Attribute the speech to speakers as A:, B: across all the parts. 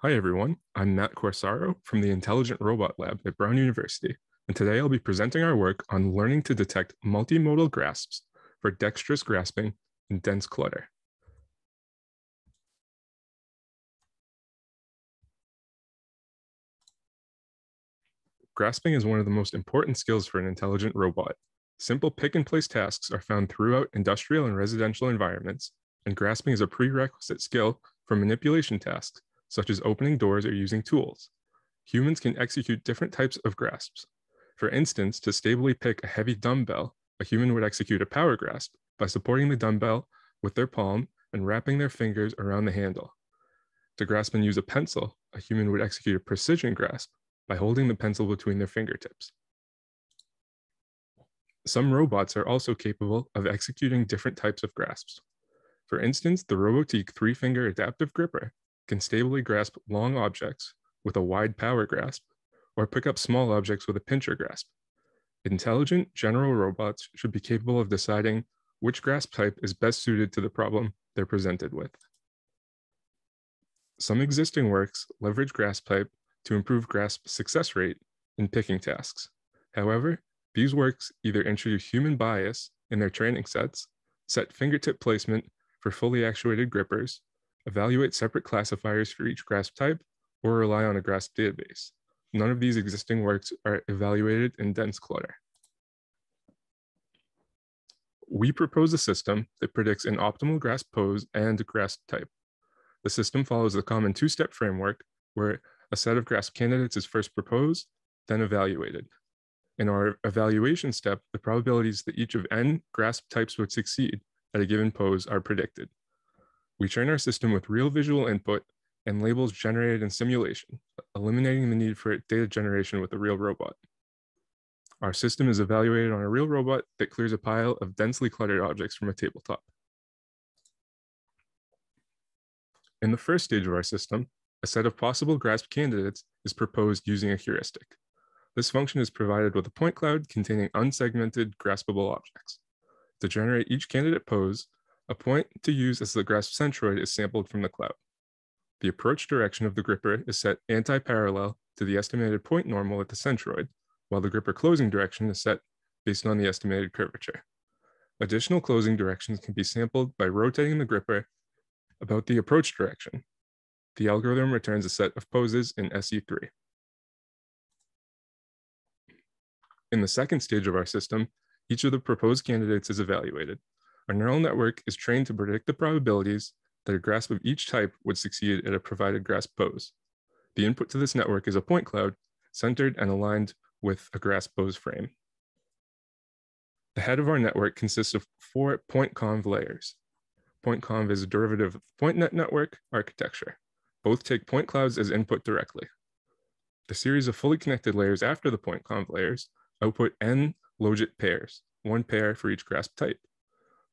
A: Hi everyone, I'm Matt Corsaro from the Intelligent Robot Lab at Brown University, and today I'll be presenting our work on learning to detect multimodal grasps for dexterous grasping in dense clutter. Grasping is one of the most important skills for an intelligent robot. Simple pick-and-place tasks are found throughout industrial and residential environments, and grasping is a prerequisite skill for manipulation tasks, such as opening doors or using tools. Humans can execute different types of grasps. For instance, to stably pick a heavy dumbbell, a human would execute a power grasp by supporting the dumbbell with their palm and wrapping their fingers around the handle. To grasp and use a pencil, a human would execute a precision grasp by holding the pencil between their fingertips. Some robots are also capable of executing different types of grasps. For instance, the Robotique 3-finger adaptive gripper can stably grasp long objects with a wide power grasp, or pick up small objects with a pincher grasp. Intelligent general robots should be capable of deciding which grasp type is best suited to the problem they're presented with. Some existing works leverage grasp type to improve grasp success rate in picking tasks. However, these works either introduce human bias in their training sets, set fingertip placement for fully actuated grippers, evaluate separate classifiers for each grasp type, or rely on a grasp database. None of these existing works are evaluated in dense clutter. We propose a system that predicts an optimal grasp pose and grasp type. The system follows the common two-step framework where a set of grasp candidates is first proposed, then evaluated. In our evaluation step, the probabilities that each of n grasp types would succeed at a given pose are predicted. We train our system with real visual input and labels generated in simulation, eliminating the need for data generation with a real robot. Our system is evaluated on a real robot that clears a pile of densely cluttered objects from a tabletop. In the first stage of our system, a set of possible grasp candidates is proposed using a heuristic. This function is provided with a point cloud containing unsegmented graspable objects. To generate each candidate pose, a point to use as the grasp centroid is sampled from the cloud. The approach direction of the gripper is set anti-parallel to the estimated point normal at the centroid, while the gripper closing direction is set based on the estimated curvature. Additional closing directions can be sampled by rotating the gripper about the approach direction. The algorithm returns a set of poses in SE3. In the second stage of our system, each of the proposed candidates is evaluated. Our neural network is trained to predict the probabilities that a grasp of each type would succeed at a provided grasp pose. The input to this network is a point cloud centered and aligned with a grasp pose frame. The head of our network consists of 4 point conv layers. Point conv is a derivative of the point net network architecture. Both take point clouds as input directly. The series of fully connected layers after the point conv layers output n logit pairs, 1 pair for each grasp type.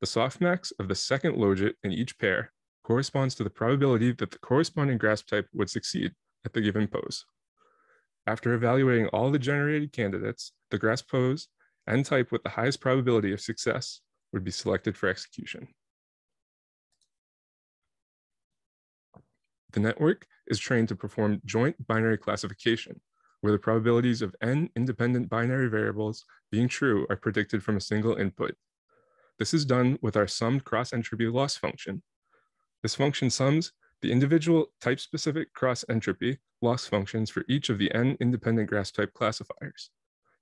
A: The softmax of the second logit in each pair corresponds to the probability that the corresponding grasp type would succeed at the given pose. After evaluating all the generated candidates, the grasp pose and type with the highest probability of success would be selected for execution. The network is trained to perform joint binary classification, where the probabilities of n independent binary variables being true are predicted from a single input. This is done with our summed cross-entropy loss function. This function sums the individual type-specific cross-entropy loss functions for each of the n independent grasp type classifiers.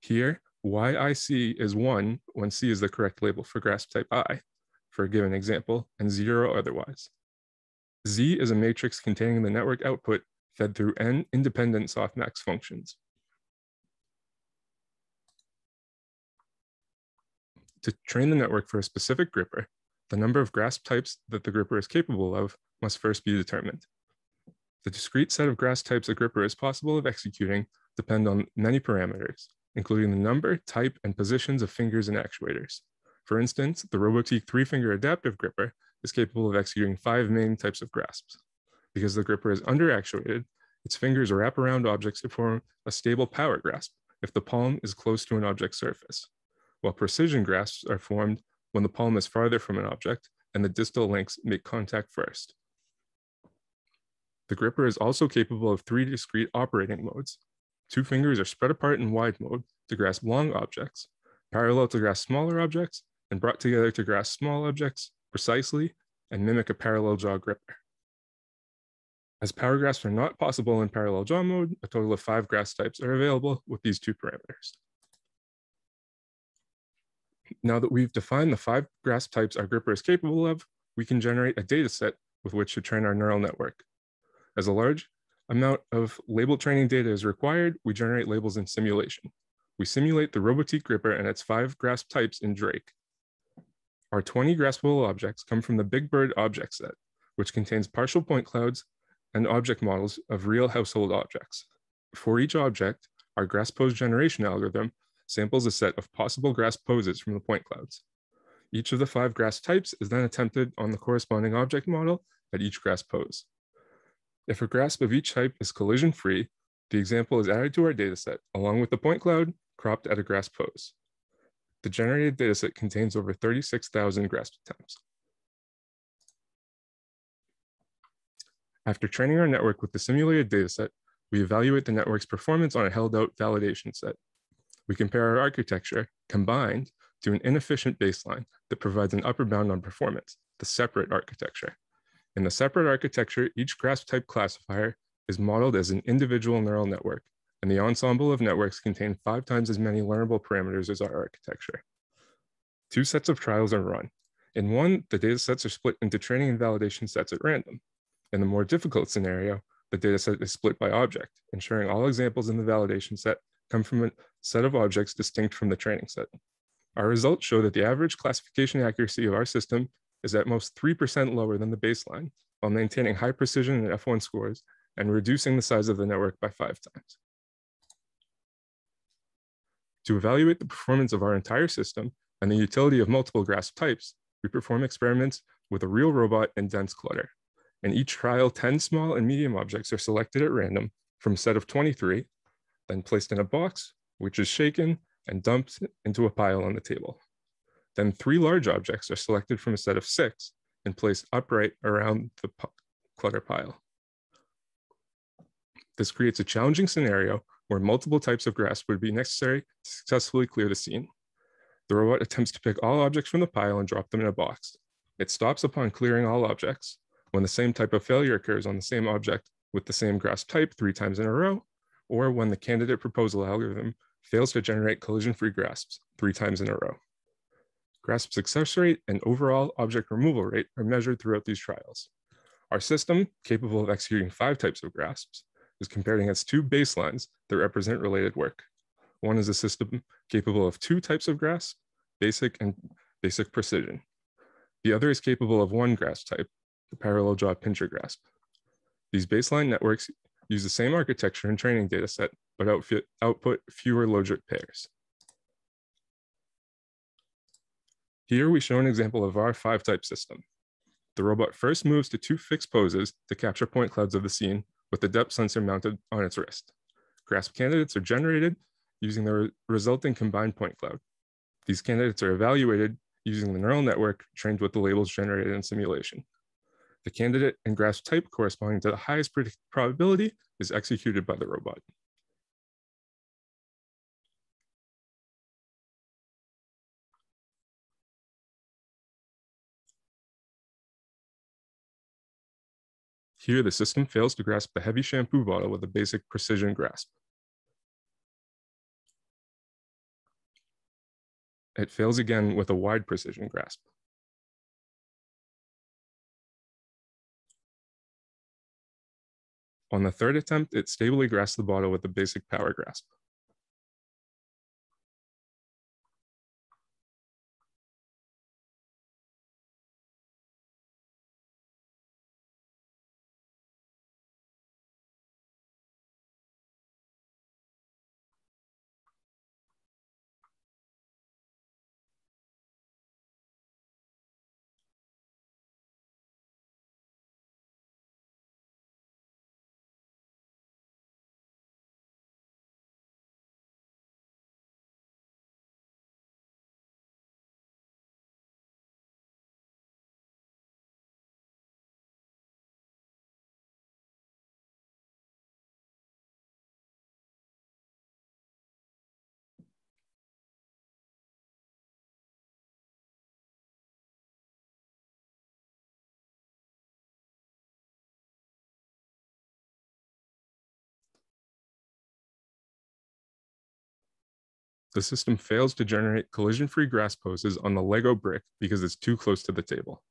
A: Here, YIC is 1 when C is the correct label for grasp type I, for a given example, and 0 otherwise. Z is a matrix containing the network output fed through n independent softmax functions. To train the network for a specific gripper, the number of grasp types that the gripper is capable of must first be determined. The discrete set of grasp types a gripper is possible of executing depend on many parameters, including the number, type, and positions of fingers and actuators. For instance, the Robotique 3-finger adaptive gripper is capable of executing 5 main types of grasps. Because the gripper is under-actuated, its fingers wrap around objects to form a stable power grasp if the palm is close to an object surface, while precision grasps are formed when the palm is farther from an object and the distal links make contact first. The gripper is also capable of 3 discrete operating modes. 2 fingers are spread apart in wide mode to grasp long objects, parallel to grasp smaller objects, and brought together to grasp small objects precisely and mimic a parallel jaw gripper. As power grasps are not possible in parallel jaw mode, a total of 5 grasp types are available with these 2 parameters. Now that we've defined the 5 grasp types our gripper is capable of, we can generate a data set with which to train our neural network. As a large amount of label training data is required, we generate labels in simulation. We simulate the Robotique gripper and its 5 grasp types in Drake. Our 20 graspable objects come from the Big Bird object set, which contains partial point clouds and object models of real household objects. For each object, our grasp pose generation algorithm samples a set of possible grasp poses from the point clouds. Each of the 5 grasp types is then attempted on the corresponding object model at each grasp pose. If a grasp of each type is collision-free, the example is added to our dataset along with the point cloud cropped at a grasp pose. The generated dataset contains over 36,000 grasp attempts. After training our network with the simulated dataset, we evaluate the network's performance on a held-out validation set. We compare our architecture, combined, to an inefficient baseline that provides an upper bound on performance, the separate architecture. In the separate architecture, each grasp type classifier is modeled as an individual neural network, and the ensemble of networks contain 5 times as many learnable parameters as our architecture. 2 sets of trials are run. In one, the data sets are split into training and validation sets at random. In the more difficult scenario, the dataset is split by object, ensuring all examples in the validation set come from a set of objects distinct from the training set. Our results show that the average classification accuracy of our system is at most 3% lower than the baseline, while maintaining high precision in F1 scores and reducing the size of the network by 5 times. To evaluate the performance of our entire system and the utility of multiple grasp types, we perform experiments with a real robot and dense clutter. In each trial, 10 small and medium objects are selected at random from a set of 23, then placed in a box, which is shaken and dumped into a pile on the table. Then 3 large objects are selected from a set of 6 and placed upright around the clutter pile. This creates a challenging scenario where multiple types of grasp would be necessary to successfully clear the scene. The robot attempts to pick all objects from the pile and drop them in a box. It stops upon clearing all objects. When the same type of failure occurs on the same object with the same grasp type 3 times in a row, or when the candidate proposal algorithm fails to generate collision-free grasps 3 times in a row. Grasp success rate and overall object removal rate are measured throughout these trials. Our system, capable of executing 5 types of grasps, is compared against 2 baselines that represent related work. One is a system capable of 2 types of grasp, basic and basic precision. The other is capable of 1 grasp type, the parallel jaw pincher grasp. These baseline networks use the same architecture and training dataset, but output fewer logic pairs. Here we show an example of our 5-type system. The robot first moves to 2 fixed poses to capture point clouds of the scene with the depth sensor mounted on its wrist. Grasp candidates are generated using the resulting combined point cloud. These candidates are evaluated using the neural network trained with the labels generated in simulation. The candidate and grasp type corresponding to the highest predicted probability is executed by the robot. Here, the system fails to grasp the heavy shampoo bottle with a basic precision grasp. It fails again with a wide precision grasp. On the 3rd attempt, it stably grasps the bottle with a basic power grasp. The system fails to generate collision-free grasp poses on the Lego brick because it's too close to the table.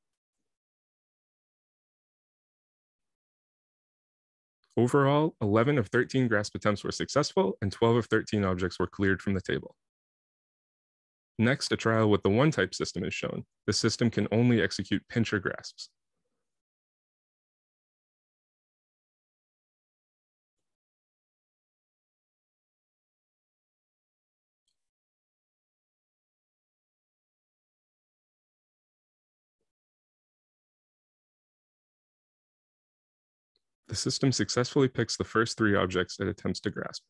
A: Overall, 11 of 13 grasp attempts were successful and 12 of 13 objects were cleared from the table. Next, a trial with the one-type system is shown. The system can only execute pincher grasps. The system successfully picks the first 3 objects it attempts to grasp,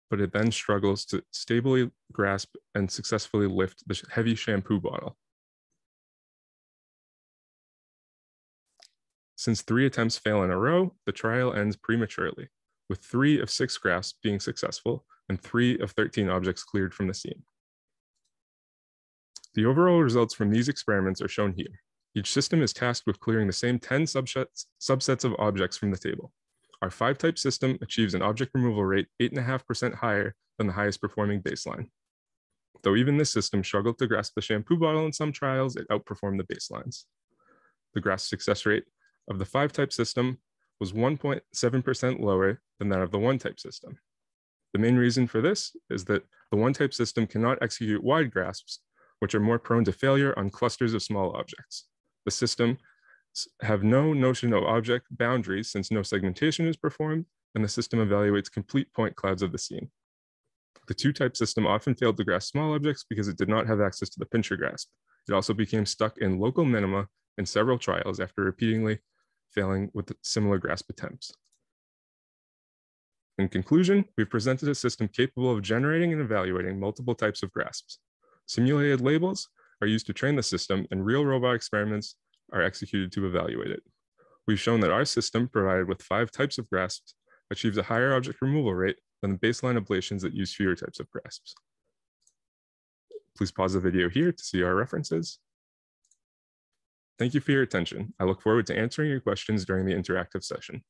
A: but it then struggles to stably grasp and successfully lift the heavy shampoo bottle. Since 3 attempts fail in a row, the trial ends prematurely, with 3 of 6 grasps being successful and 3 of 13 objects cleared from the scene. The overall results from these experiments are shown here. Each system is tasked with clearing the same 10 subsets of objects from the table. Our 5-type system achieves an object removal rate 8.5% higher than the highest performing baseline. Though even this system struggled to grasp the shampoo bottle in some trials, it outperformed the baselines. The grasp success rate of the 5-type system was 1.7% lower than that of the 1-type system. The main reason for this is that the 1-type system cannot execute wide grasps, which are more prone to failure on clusters of small objects. The system have no notion of object boundaries since no segmentation is performed, and the system evaluates complete point clouds of the scene. The 2-type system often failed to grasp small objects because it did not have access to the pincher grasp. It also became stuck in local minima in several trials after repeatedly failing with similar grasp attempts. In conclusion, we've presented a system capable of generating and evaluating multiple types of grasps. Simulated labels are used to train the system, and real robot experiments are executed to evaluate it. We've shown that our system, provided with 5 types of grasps, achieves a higher object removal rate than the baseline ablations that use fewer types of grasps. Please pause the video here to see our references. Thank you for your attention. I look forward to answering your questions during the interactive session.